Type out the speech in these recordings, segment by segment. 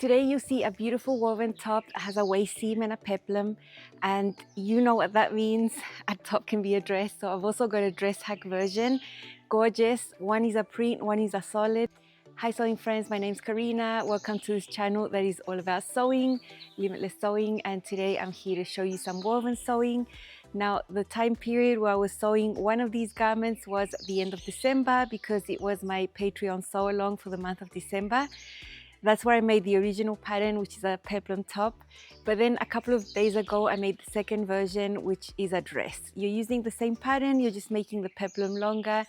Today you see a beautiful woven top that has a waist seam and a peplum, and you know what that means. A top can be a dress, so I've also got a dress hack version. Gorgeous. One is a print, one is a solid. Hi sewing friends, my name's Karina. Welcome to this channel that is all about sewing, limitless sewing, and today I'm here to show you some woven sewing. Now, the time period where I was sewing one of these garments was at the end of December because it was my Patreon sew along for the month of December. That's where I made the original pattern, which is a peplum top. But then a couple of days ago, I made the second version, which is a dress. You're using the same pattern, you're just making the peplum longer.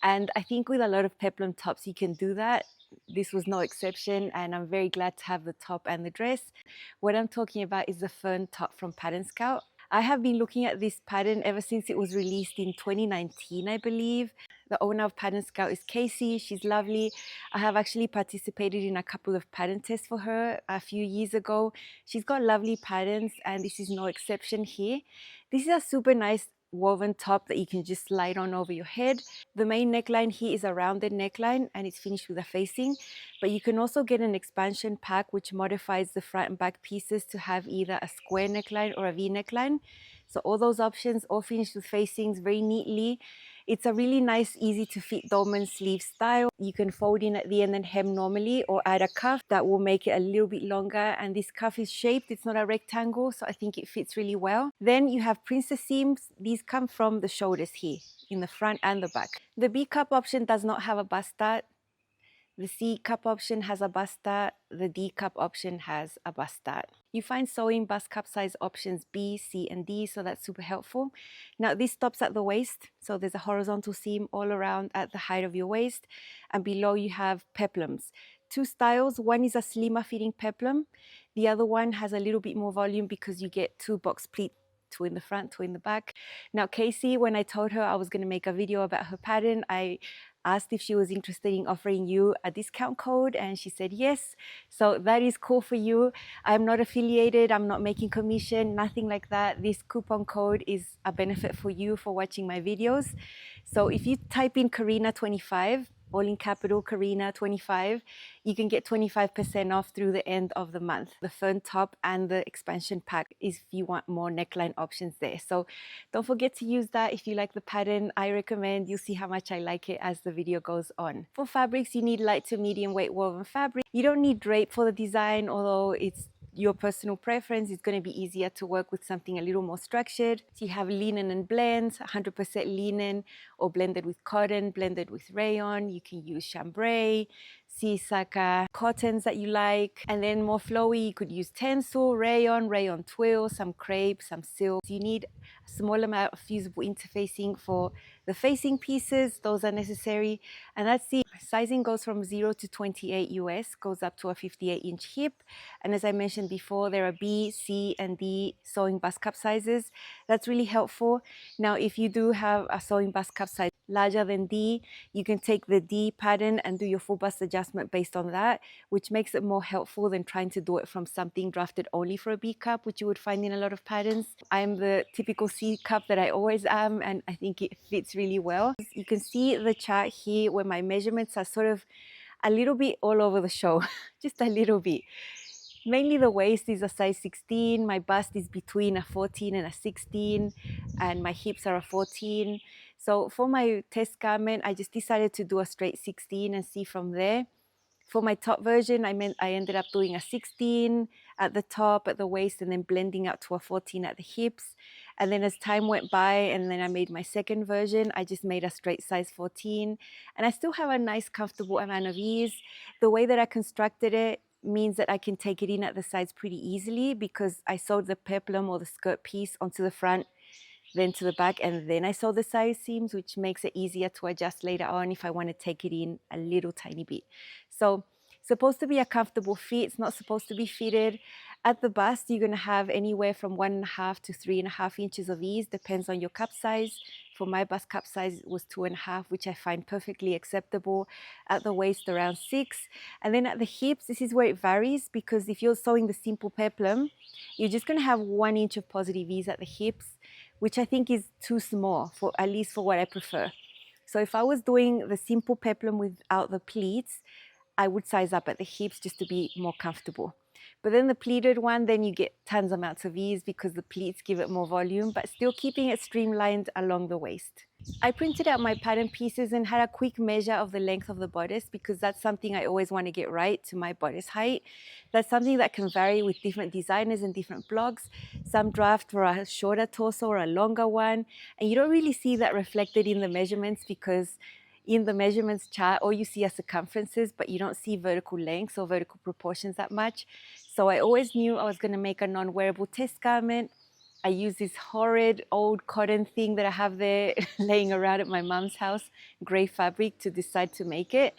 And I think with a lot of peplum tops, you can do that. This was no exception, and I'm very glad to have the top and the dress. What I'm talking about is the Fern top from Pattern Scout. I have been looking at this pattern ever since it was released in 2019, I believe. The owner of Pattern Scout is Casey. She's lovely. I have actually participated in a couple of pattern tests for her a few years ago. She's got lovely patterns, and this is no exception here. This is a super nice woven top that you can just slide on over your head. The main neckline here is a rounded neckline, and it's finished with a facing, but you can also get an expansion pack which modifies the front and back pieces to have either a square neckline or a V neckline. So all those options, all finished with facings very neatly. It's a really nice, easy to fit dolman sleeve style. You can fold in at the end and hem normally, or add a cuff that will make it a little bit longer. And this cuff is shaped, it's not a rectangle, so I think it fits really well. Then you have princess seams. These come from the shoulders here, in the front and the back. The B cup option does not have a bust dart. The C cup option has a bust dart. The D cup option has a bust dart. You find sewing bust cup size options B, C, and D, so that's super helpful. Now this stops at the waist, so there's a horizontal seam all around at the height of your waist, and below you have peplums. Two styles. One is a slimmer fitting peplum. The other one has a little bit more volume because you get two box pleats, two in the front, two in the back. Now Casey, when I told her I was going to make a video about her pattern, I asked if she was interested in offering you a discount code, and she said yes. So that is cool for you. I'm not affiliated, I'm not making commission, nothing like that. This coupon code is a benefit for you for watching my videos. So if you type in Karina25, all in capital, Karina25, you can get 25% off through the end of the month. The Fern top and the expansion pack is if you want more neckline options there. So don't forget to use that if you like the pattern. I recommend. You'll see how much I like it as the video goes on. For fabrics, you need light to medium weight woven fabric. You don't need drape for the design, although it's your personal preference. It's going to be easier to work with something a little more structured. So you have linen and blends, 100% linen or blended with cotton, blended with rayon. You can use chambray, sisaka, cottons that you like. And then more flowy, you could use tencel, rayon twill, some crepe, some silk. You need a small amount of fusible interfacing for the facing pieces. Those are necessary. And that's the sizing goes from 0 to 28 US, goes up to a 58-inch hip. And as I mentioned before, there are B, C, and D sewing bust cup sizes. That's really helpful. Now, if you do have a sewing bust cup size larger than D, you can take the D pattern and do your full bust adjustment based on that, which makes it more helpful than trying to do it from something drafted only for a B cup, which you would find in a lot of patterns. I'm the typical C cup that I always am, and I think it fits really well. You can see the chart here where my measurements are sort of a little bit all over the show, just a little bit. Mainly the waist is a size 16, my bust is between a 14 and a 16, and my hips are a 14. So for my test garment, I just decided to do a straight 16 and see from there. For my top version, I ended up doing a 16 at the top, at the waist, and then blending out to a 14 at the hips. And then as time went by, and then I made my second version, I just made a straight size 14. And I still have a nice, comfortable amount of ease. The way that I constructed it means that I can take it in at the sides pretty easily because I sewed the peplum or the skirt piece onto the front, then to the back, and then I sew the side seams, which makes it easier to adjust later on if I want to take it in a little tiny bit. So it's supposed to be a comfortable fit. It's not supposed to be fitted. At the bust, you're going to have anywhere from 1.5 to 3.5 inches of ease, depends on your cup size. For my bust cup size, it was 2.5, which I find perfectly acceptable. At the waist, around 6. And then at the hips, this is where it varies, because if you're sewing the simple peplum, you're just going to have 1 inch of positive ease at the hips, which I think is too small, for at least for what I prefer. So if I was doing the simple peplum without the pleats, I would size up at the hips just to be more comfortable. But then the pleated one, then you get tons amounts of ease because the pleats give it more volume, but still keeping it streamlined along the waist. I printed out my pattern pieces and had a quick measure of the length of the bodice because that's something I always want to get right to my bodice height. That's something that can vary with different designers and different blogs. Some draft for a shorter torso or a longer one, and you don't really see that reflected in the measurements because in the measurements chart, all you see are circumferences, but you don't see vertical lengths or vertical proportions that much. So I always knew I was going to make a non-wearable test garment. I use this horrid old cotton thing that I have there laying around at my mom's house, gray fabric, to decide to make it.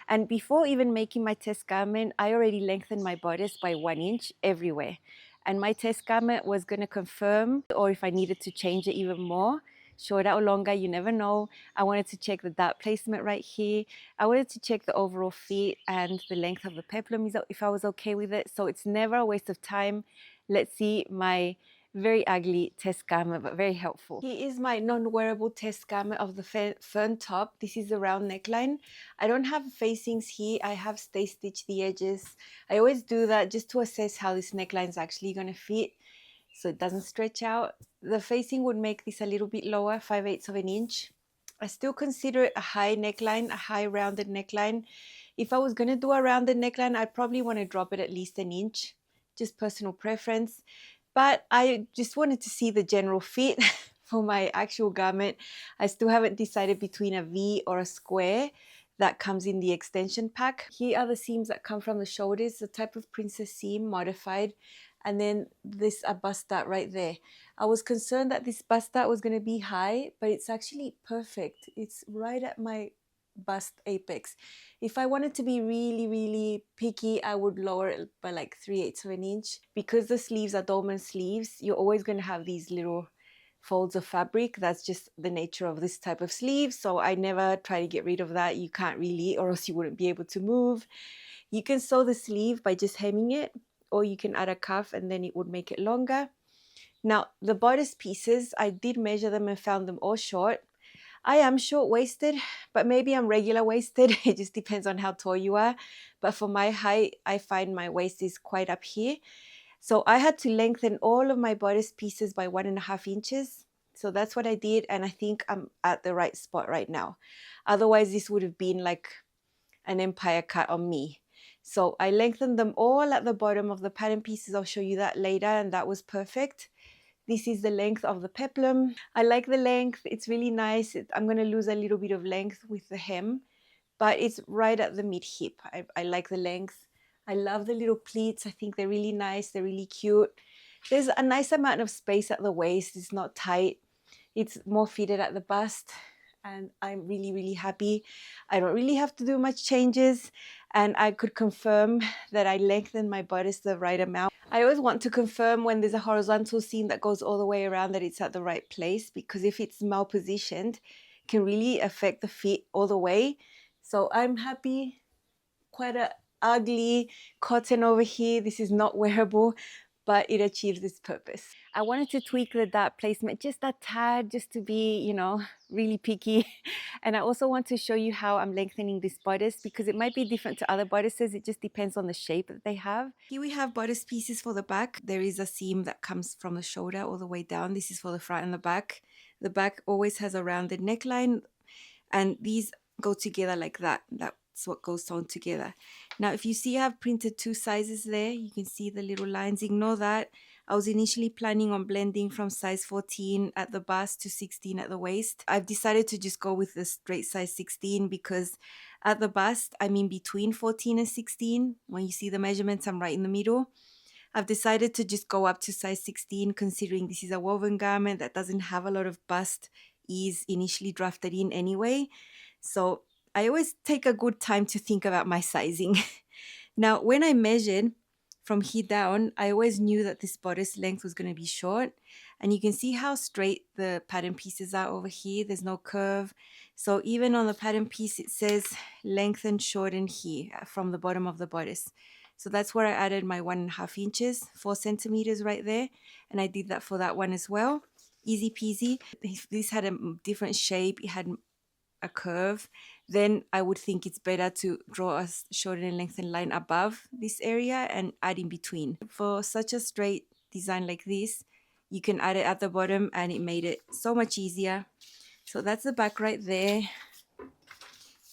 And before even making my test garment, I already lengthened my bodice by 1 inch everywhere. And my test garment was going to confirm, or if I needed to change it even more, shorter or longer, you never know. I wanted to check the dart placement right here. I wanted to check the overall fit and the length of the peplum if I was okay with it. So it's never a waste of time. Let's see my very ugly test garment, but very helpful. Here is my non-wearable test garment of the Fern top. This is a round neckline. I don't have facings here. I have stay stitched the edges. I always do that just to assess how this neckline is actually going to fit so it doesn't stretch out. The facing would make this a little bit lower, 5/8 of an inch. I still consider it a high neckline, a high rounded neckline. If I was going to do a rounded neckline, I'd probably want to drop it at least an inch, just personal preference. But I just wanted to see the general fit for my actual garment. I still haven't decided between a V or a square that comes in the extension pack. Here are the seams that come from the shoulders, the type of princess seam modified. And then this a bust dart right there. I was concerned that this bust dart was going to be high, but it's actually perfect. It's right at my bust apex. If I wanted to be really picky, I would lower it by like 3/8 of an inch. Because the sleeves are dolman sleeves, you're always going to have these little folds of fabric. That's just the nature of this type of sleeve. So I never try to get rid of that. You can't really, or else you wouldn't be able to move. You can sew the sleeve by just hemming it, or you can add a cuff and then it would make it longer. Now the bodice pieces, I did measure them and found them all short. I am short-waisted, but maybe I'm regular-waisted. It just depends on how tall you are. But for my height, I find my waist is quite up here. So I had to lengthen all of my bodice pieces by 1.5 inches. So that's what I did, and I think I'm at the right spot right now. Otherwise, this would have been like an empire cut on me. So I lengthened them all at the bottom of the pattern pieces. I'll show you that later, and that was perfect. This is the length of the peplum. I like the length. It's really nice. I'm going to lose a little bit of length with the hem, but it's right at the mid hip. I like the length. I love the little pleats. I think they're really nice. They're really cute. There's a nice amount of space at the waist. It's not tight. It's more fitted at the bust, and I'm really happy. I don't really have to do much changes, and I could confirm that I lengthened my bodice the right amount. I always want to confirm when there's a horizontal seam that goes all the way around that it's at the right place, because if it's malpositioned, it can really affect the fit all the way. So I'm happy. Quite a ugly cotton over here. This is not wearable, but it achieves its purpose. I wanted to tweak the dart placement just a tad, just to be, you know, really picky. And I also want to show you how I'm lengthening this bodice, because it might be different to other bodices. It just depends on the shape that they have. Here we have bodice pieces for the back. There is a seam that comes from the shoulder all the way down. This is for the front and the back. The back always has a rounded neckline, and these go together like that. That's what goes on together. Now, if you see I've printed 2 sizes there, you can see the little lines. Ignore that. I was initially planning on blending from size 14 at the bust to 16 at the waist. I've decided to just go with the straight size 16 because at the bust, I'm in between 14 and 16. When you see the measurements, I'm right in the middle. I've decided to just go up to size 16, considering this is a woven garment that doesn't have a lot of bust ease initially drafted in anyway. So I always take a good time to think about my sizing. Now, when I measured from here down, I always knew that this bodice length was going to be short. And you can see how straight the pattern pieces are over here. There's no curve. So even on the pattern piece, it says lengthen, shorten here from the bottom of the bodice. So that's where I added my 1.5 inches, 4 centimeters right there. And I did that for that one as well. Easy peasy. This had a different shape. It had a curve, then I would think it's better to draw a shoulder and lengthen line above this area and add in between. For such a straight design like this, you can add it at the bottom, and it made it so much easier. So that's the back right there.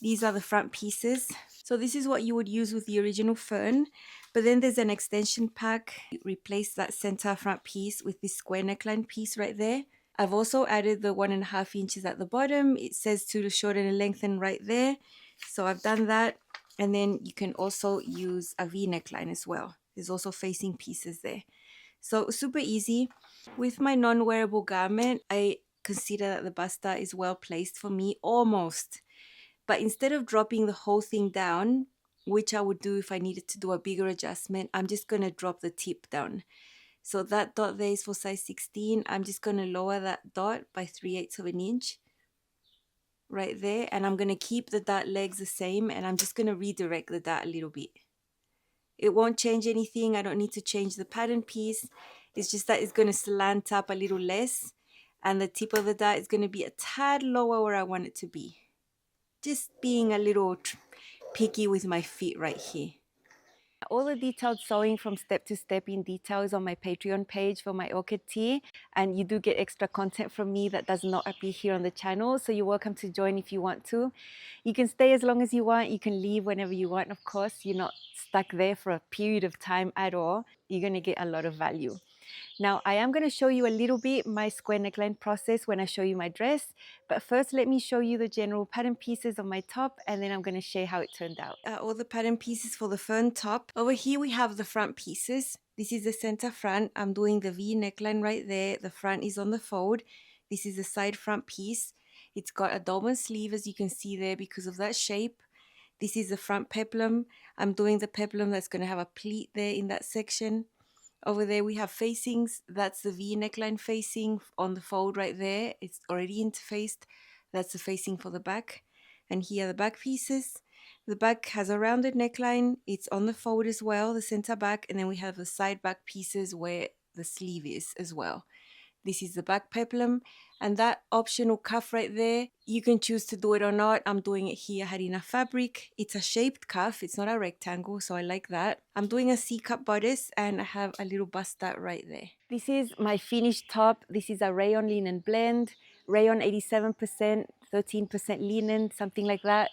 These are the front pieces. So this is what you would use with the original Fern, but then there's an extension pack. Replace that center front piece with this square neckline piece right there. I've also added the 1.5 inches at the bottom. It says to shorten and lengthen right there. So I've done that. And then you can also use a V neckline as well. There's also facing pieces there. So super easy. With my non-wearable garment, I consider that the basta is well placed for me, almost. But instead of dropping the whole thing down, which I would do if I needed to do a bigger adjustment, I'm just going to drop the tip down. So that dot there is for size 16. I'm just going to lower that dot by 3/8 of an inch right there. And I'm going to keep the dart legs the same, and I'm just going to redirect the dart a little bit. It won't change anything. I don't need to change the pattern piece. It's just that it's going to slant up a little less, and the tip of the dart is going to be a tad lower where I want it to be. Just being a little picky with my feet right here. All the detailed sewing from step to step in detail is on my Patreon page for my orchid tee, and you do get extra content from me that does not appear here on the channel, so you're welcome to join if you want to. You can stay as long as you want, you can leave whenever you want. Of course, you're not stuck there for a period of time at all. You're going to get a lot of value. Now, I am going to show you a little bit my square neckline process when I show you my dress. But first, let me show you the general pattern pieces on my top, and then I'm going to share how it turned out. All the pattern pieces for the Fern top. Over here, we have the front pieces. This is the center front. I'm doing the V neckline right there. The front is on the fold. This is the side front piece. It's got a dolman sleeve, as you can see there, because of that shape. This is the front peplum. I'm doing the peplum that's going to have a pleat there in that section. Over there we have facings. That's the V neckline facing on the fold right there. It's already interfaced. That's the facing for the back. And here are the back pieces. The back has a rounded neckline. It's on the fold as well, the center back. And then we have the side back pieces where the sleeve is as well. This is the back peplum, and that optional cuff right there, you can choose to do it or not. I'm doing it here, karina fabric. It's a shaped cuff, it's not a rectangle, so I like that. I'm doing a C-cup bodice, and I have a little bust right there. This is my finished top. This is a Rayon linen blend, Rayon 87%, 13% linen, something like that.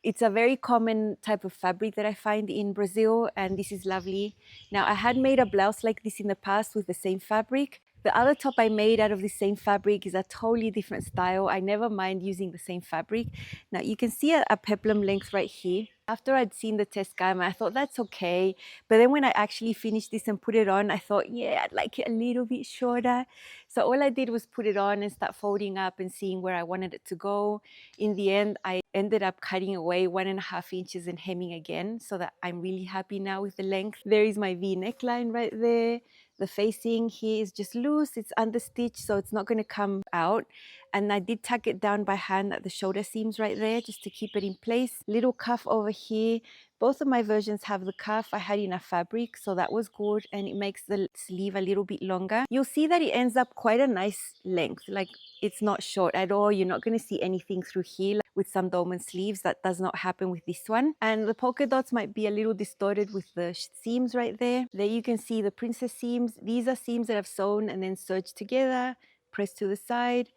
It's a very common type of fabric that I find in Brazil, and this is lovely. Now, I had made a blouse like this in the past with the same fabric. The other top I made out of the same fabric is a totally different style. I never mind using the same fabric. Now you can see a peplum length right here. After I'd seen the test garment, I thought that's okay. But then when I actually finished this and put it on, I thought, yeah, I'd like it a little bit shorter. So all I did was put it on and start folding up and seeing where I wanted it to go. In the end, I ended up cutting away 1.5 inches and hemming again, so that I'm really happy now with the length. There is my V neckline right there. The facing here is just loose, it's understitched, so it's not going to come out. And I did tuck it down by hand at the shoulder seams right there, just to keep it in place. Little cuff over here. Both of my versions have the cuff. I had enough fabric, so that was good, and it makes the sleeve a little bit longer. You'll see that it ends up quite a nice length, like it's not short at all. You're not going to see anything through here with some dolman sleeves. That does not happen with this one. And the polka dots might be a little distorted with the seams right there. There you can see the princess seams. These are seams that I've sewn and then serged together, pressed to the side.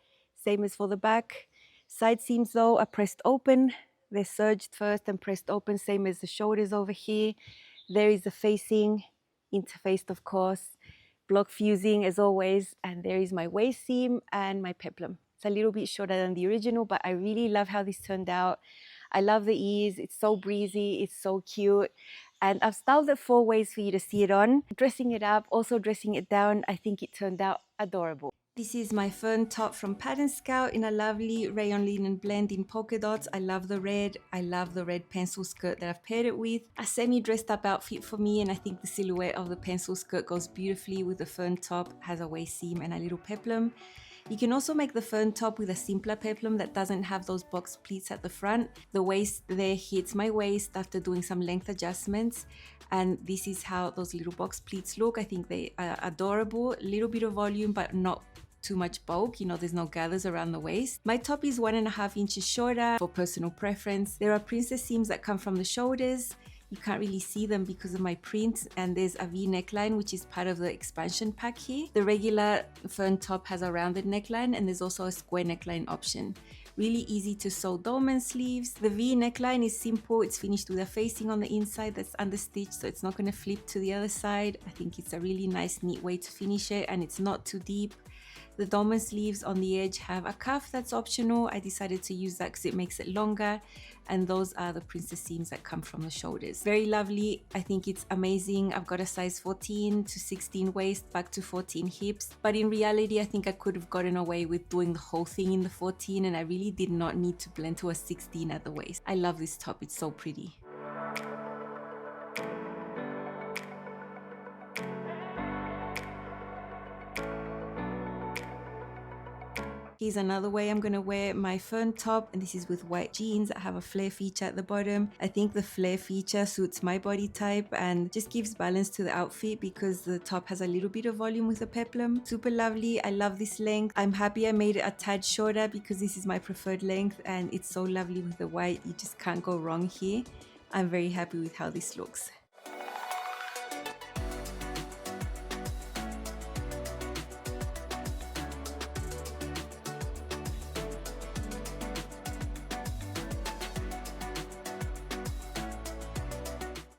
Same as for the back. Side seams though are pressed open. They're serged first and pressed open, same as the shoulders over here. There is the facing, interfaced of course, block fusing as always, and there is my waist seam and my peplum. It's a little bit shorter than the original, but I really love how this turned out. I love the ease, it's so breezy, it's so cute. And I've styled it 4 ways for you to see it on. Dressing it up, also dressing it down, I think it turned out adorable. This is my Fern top from Pattern Scout in a lovely rayon linen blend in polka dots. I love the red. I love the red pencil skirt that I've paired it with. A semi-dressed up outfit for me, and I think the silhouette of the pencil skirt goes beautifully with the Fern top. Has a waist seam and a little peplum. You can also make the Fern top with a simpler peplum that doesn't have those box pleats at the front. The waist there hits my waist after doing some length adjustments, and this is how those little box pleats look. I think they are adorable. A little bit of volume, but not too much bulk, you know, there's no gathers around the waist. My top is 1.5 inches shorter for personal preference. There are princess seams that come from the shoulders. You can't really see them because of my print, and there's a V neckline which is part of the expansion pack here. The regular Fern top has a rounded neckline, and there's also a square neckline option. Really easy to sew dolman sleeves. The V neckline is simple. It's finished with a facing on the inside that's understitched, so it's not going to flip to the other side. I think it's a really nice, neat way to finish it, and it's not too deep. The dolman sleeves on the edge have a cuff that's optional. I decided to use that because it makes it longer, and those are the princess seams that come from the shoulders. Very lovely. I think it's amazing. I've got a size 14 to 16 waist, back to 14 hips, but in reality I think I could have gotten away with doing the whole thing in the 14, and I really did not need to blend to a 16 at the waist. I love this top. It's so pretty. Here's another way I'm gonna wear my Fern top, and this is with white jeans that have a flare feature at the bottom. I think the flare feature suits my body type and just gives balance to the outfit because the top has a little bit of volume with the peplum. Super lovely. I love this length. I'm happy I made it a tad shorter because this is my preferred length, and it's so lovely with the white. You just can't go wrong here. I'm very happy with how this looks.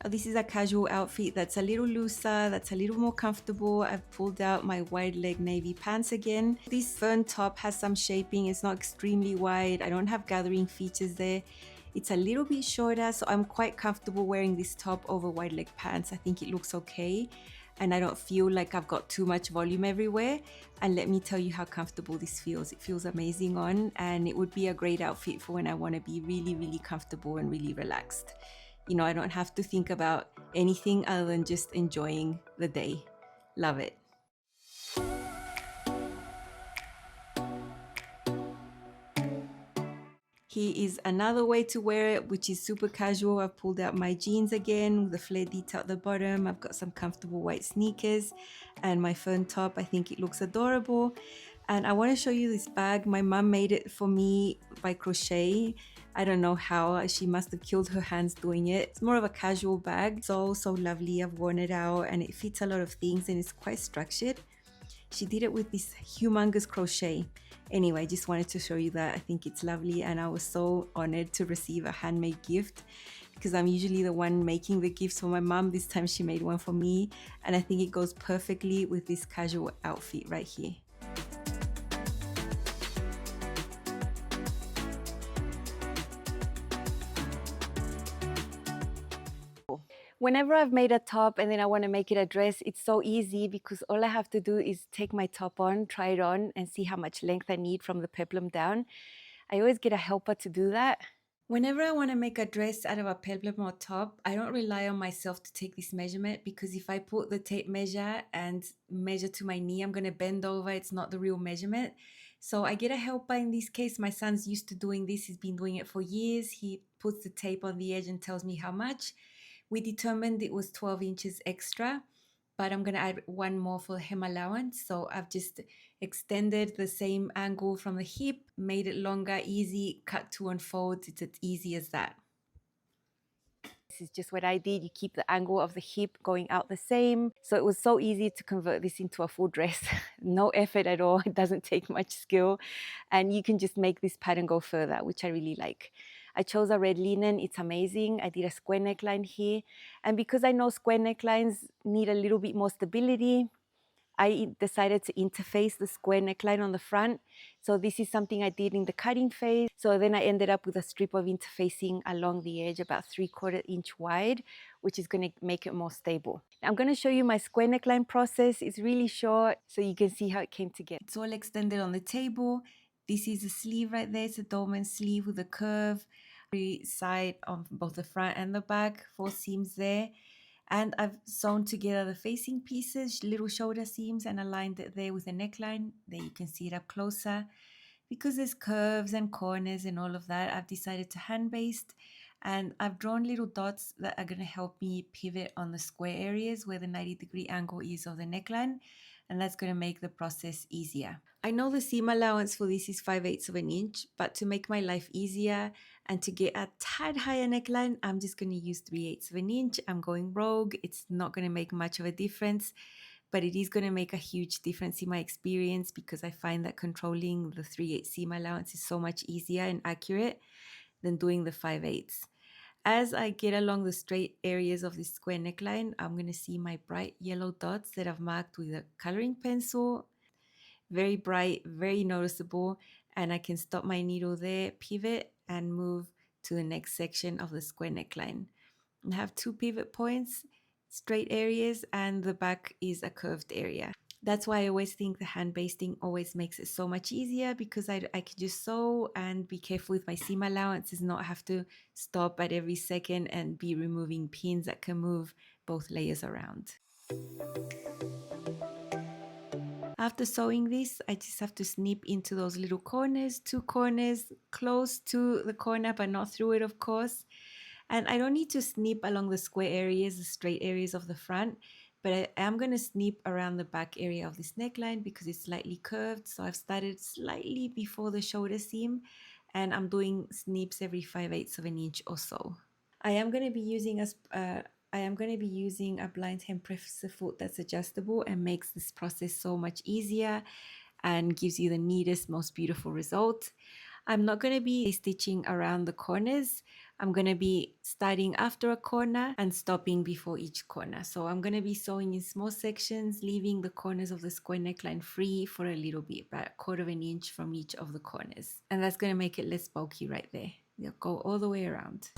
This is a casual outfit that's a little looser, that's a little more comfortable. I've pulled out my wide leg navy pants again. This Fern top has some shaping. It's not extremely wide. I don't have gathering features there. It's a little bit shorter, so I'm quite comfortable wearing this top over wide leg pants. I think it looks okay, and I don't feel like I've got too much volume everywhere. And let me tell you how comfortable this feels. It feels amazing on, and it would be a great outfit for when I want to be really, really comfortable and really relaxed. You know, I don't have to think about anything other than just enjoying the day. Love it. Here is another way to wear it, which is super casual. I've pulled out my jeans again with the flare detail at the bottom. I've got some comfortable white sneakers and my Fern top. I think it looks adorable. And I want to show you this bag. My mom made it for me by crochet. I don't know how. She must have killed her hands doing it. It's more of a casual bag. So lovely. I've worn it out and it fits a lot of things and it's quite structured. She did it with this humongous crochet. Anyway, I just wanted to show you that. I think it's lovely, and I was so honored to receive a handmade gift because I'm usually the one making the gifts for my mom. This time she made one for me, and I think it goes perfectly with this casual outfit right here. Whenever I've made a top and then I want to make it a dress, it's so easy because all I have to do is take my top on, try it on, and see how much length I need from the peplum down. I always get a helper to do that. Whenever I want to make a dress out of a peplum or top, I don't rely on myself to take this measurement because if I put the tape measure and measure to my knee, I'm going to bend over. It's not the real measurement. So I get a helper. In this case, my son's used to doing this. He's been doing it for years. He puts the tape on the edge and tells me how much. We determined it was 12 inches extra, but I'm going to add one more for hem allowance. So I've just extended the same angle from the hip, made it longer, easy, cut to unfold. It's as easy as that. This is just what I did. You keep the angle of the hip going out the same. So it was so easy to convert this into a full dress. No effort at all. It doesn't take much skill. And you can just make this pattern go further, which I really like. I chose a red linen. It's amazing. I did a square neckline here. And because I know square necklines need a little bit more stability, I decided to interface the square neckline on the front. So this is something I did in the cutting phase. So then I ended up with a strip of interfacing along the edge about 3/4 inch wide, which is going to make it more stable. I'm going to show you my square neckline process. It's really short, so you can see how it came together. It's all extended on the table. This is a sleeve right there. It's a dolman sleeve with a curve. Side on both the front and the back, 4 seams there. And I've sewn together the facing pieces, little shoulder seams, and aligned it there with a neckline. There you can see it up closer. Because there's curves and corners and all of that, I've decided to hand baste. And I've drawn little dots that are going to help me pivot on the square areas where the 90-degree angle is of the neckline. and that's going to make the process easier. I know the seam allowance for this is 5/8 of an inch, but to make my life easier and to get a tad higher neckline, I'm just going to use 3/8 of an inch. I'm going rogue. It's not going to make much of a difference, but it is going to make a huge difference in my experience because I find that controlling the 3/8 seam allowance is so much easier and accurate than doing the 5/8. As I get along the straight areas of this square neckline, I'm going to see my bright yellow dots that I've marked with a coloring pencil. Very bright, very noticeable, and I can stop my needle there, pivot, and move to the next section of the square neckline. I have 2 pivot points, straight areas, and the back is a curved area. That's why I always think the hand basting always makes it so much easier because I can just sew and be careful with my seam allowances, not have to stop at every second and be removing pins that can move both layers around. After sewing this, I just have to snip into those little corners, 2 corners, close to the corner, but not through it, of course. And I don't need to snip along the square areas, the straight areas of the front, but I am going to snip around the back area of this neckline because it's slightly curved. So I've started slightly before the shoulder seam, and I'm doing snips every 5/8 of an inch or so. I am going to be using a blind hem presser foot that's adjustable and makes this process so much easier and gives you the neatest, most beautiful result. I'm not going to be stitching around the corners. I'm going to be starting after a corner and stopping before each corner. So I'm going to be sewing in small sections, leaving the corners of the square neckline free for a little bit, about 1/4 of an inch from each of the corners. And that's going to make it less bulky right there. They'll go all the way around.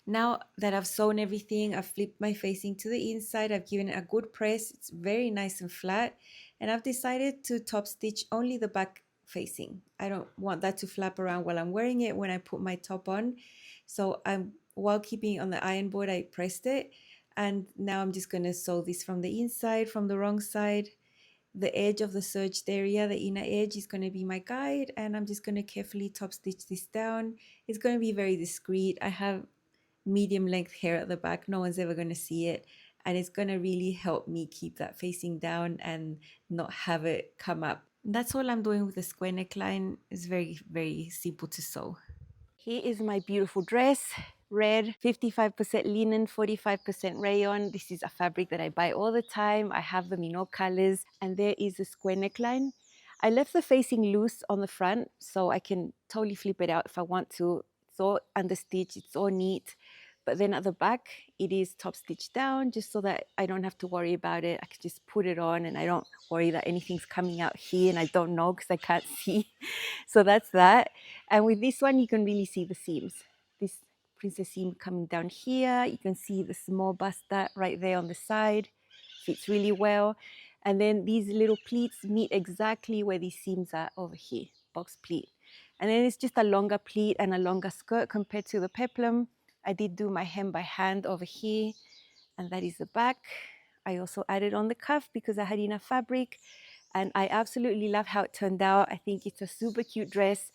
Now that I've sewn everything, I've flipped my facing to the inside, I've given it a good press, it's very nice and flat, and I've decided to top stitch only the back facing. I don't want that to flap around while I'm wearing it when I put my top on. So while keeping it on the iron board, I pressed it, and now I'm just going to sew this from the inside, from the wrong side. The edge of the serged area, the inner edge, is going to be my guide, and I'm just going to carefully top stitch this down. It's going to be very discreet. I have medium length hair at the back, no one's ever going to see it, and it's going to really help me keep that facing down and not have it come up. And that's all I'm doing with the square neckline. It's very, very simple to sew. Here is my beautiful dress, red, 55% linen, 45% rayon. This is a fabric that I buy all the time. I have them in all colors, and there is the square neckline. I left the facing loose on the front so I can totally flip it out if I want to. It's all understitched, it's all neat. But then at the back, it is top stitched down just so that I don't have to worry about it. I can just put it on and I don't worry that anything's coming out here and I don't know because I can't see. So that's that. And with this one, you can really see the seams. This princess seam coming down here. You can see the small bust dart right there on the side. Fits really well. And then these little pleats meet exactly where these seams are over here, box pleat. And then it's just a longer pleat and a longer skirt compared to the peplum. I did do my hem by hand over here, and that is the back. I also added on the cuff because I had enough fabric, and I absolutely love how it turned out. I think it's a super cute dress.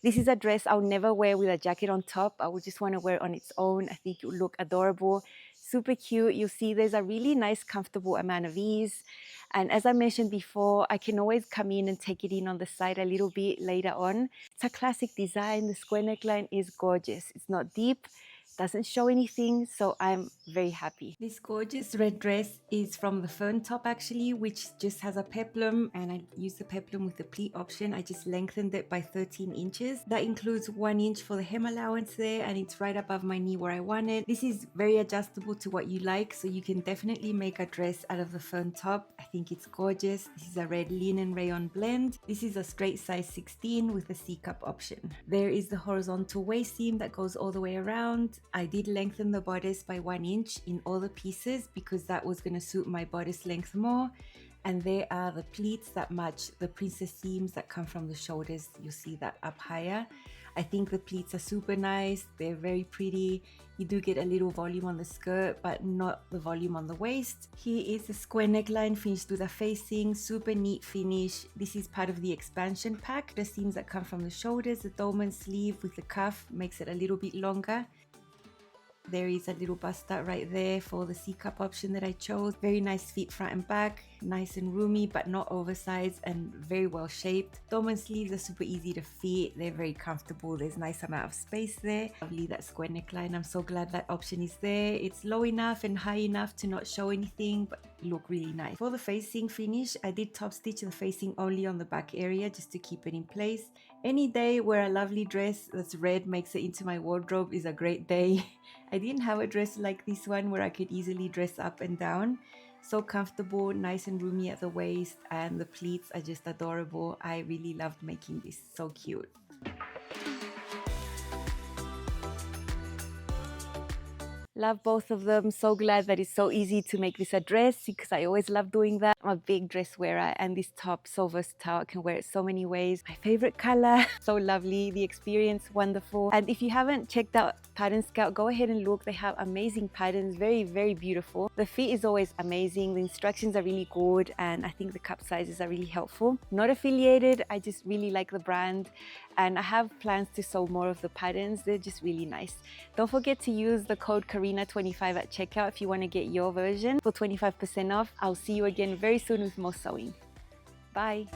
This is a dress I'll never wear with a jacket on top. I would just want to wear it on its own. I think it would look adorable. Super cute. You'll see there's a really nice, comfortable amount of ease. And as I mentioned before, I can always come in and take it in on the side a little bit later on. It's a classic design. The square neckline is gorgeous. It's not deep, doesn't show anything, so I'm very happy. This gorgeous red dress is from the Fern top actually, which just has a peplum, and I used the peplum with the pleat option. I just lengthened it by 13 inches. That includes 1 inch for the hem allowance there, and it's right above my knee where I want it. This is very adjustable to what you like, so you can definitely make a dress out of the Fern top. I think it's gorgeous. This is a red linen rayon blend. This is a straight size 16 with a C-cup option. There is the horizontal waist seam that goes all the way around. I did lengthen the bodice by 1 inch in all the pieces because that was going to suit my bodice length more. And there are the pleats that match the princess seams that come from the shoulders. You see that up higher. I think the pleats are super nice. They're very pretty. You do get a little volume on the skirt, but not the volume on the waist. Here is a square neckline finished with a facing, super neat finish. This is part of the expansion pack. The seams that come from the shoulders, the dolman sleeve with the cuff makes it a little bit longer. There is a little bust out right there for the C-cup option that I chose. Very nice fit front and back, nice and roomy but not oversized and very well shaped. Dolman sleeves are super easy to fit, they're very comfortable, there's nice amount of space there. Lovely that square neckline, I'm so glad that option is there. It's low enough and high enough to not show anything but look really nice. For the facing finish, I did top stitch the facing only on the back area just to keep it in place. Any day where a lovely dress that's red makes it into my wardrobe is a great day. I didn't have a dress like this one where I could easily dress up and down. So comfortable, nice and roomy at the waist, and the pleats are just adorable. I really loved making this, so cute. Love both of them. So glad that it's so easy to make this a dress because I always love doing that. I'm a big dress wearer and this top so versatile. I can wear it so many ways. My favorite color, so lovely. The experience, wonderful. And if you haven't checked out Pattern Scout, go ahead and look. They have amazing patterns, very, very beautiful. The fit is always amazing. The instructions are really good and I think the cup sizes are really helpful. Not affiliated, I just really like the brand and I have plans to sew more of the patterns. They're just really nice. Don't forget to use the code karina25 at checkout if you want to get your version for 25% off. I'll see you again very soon with more sewing. Bye.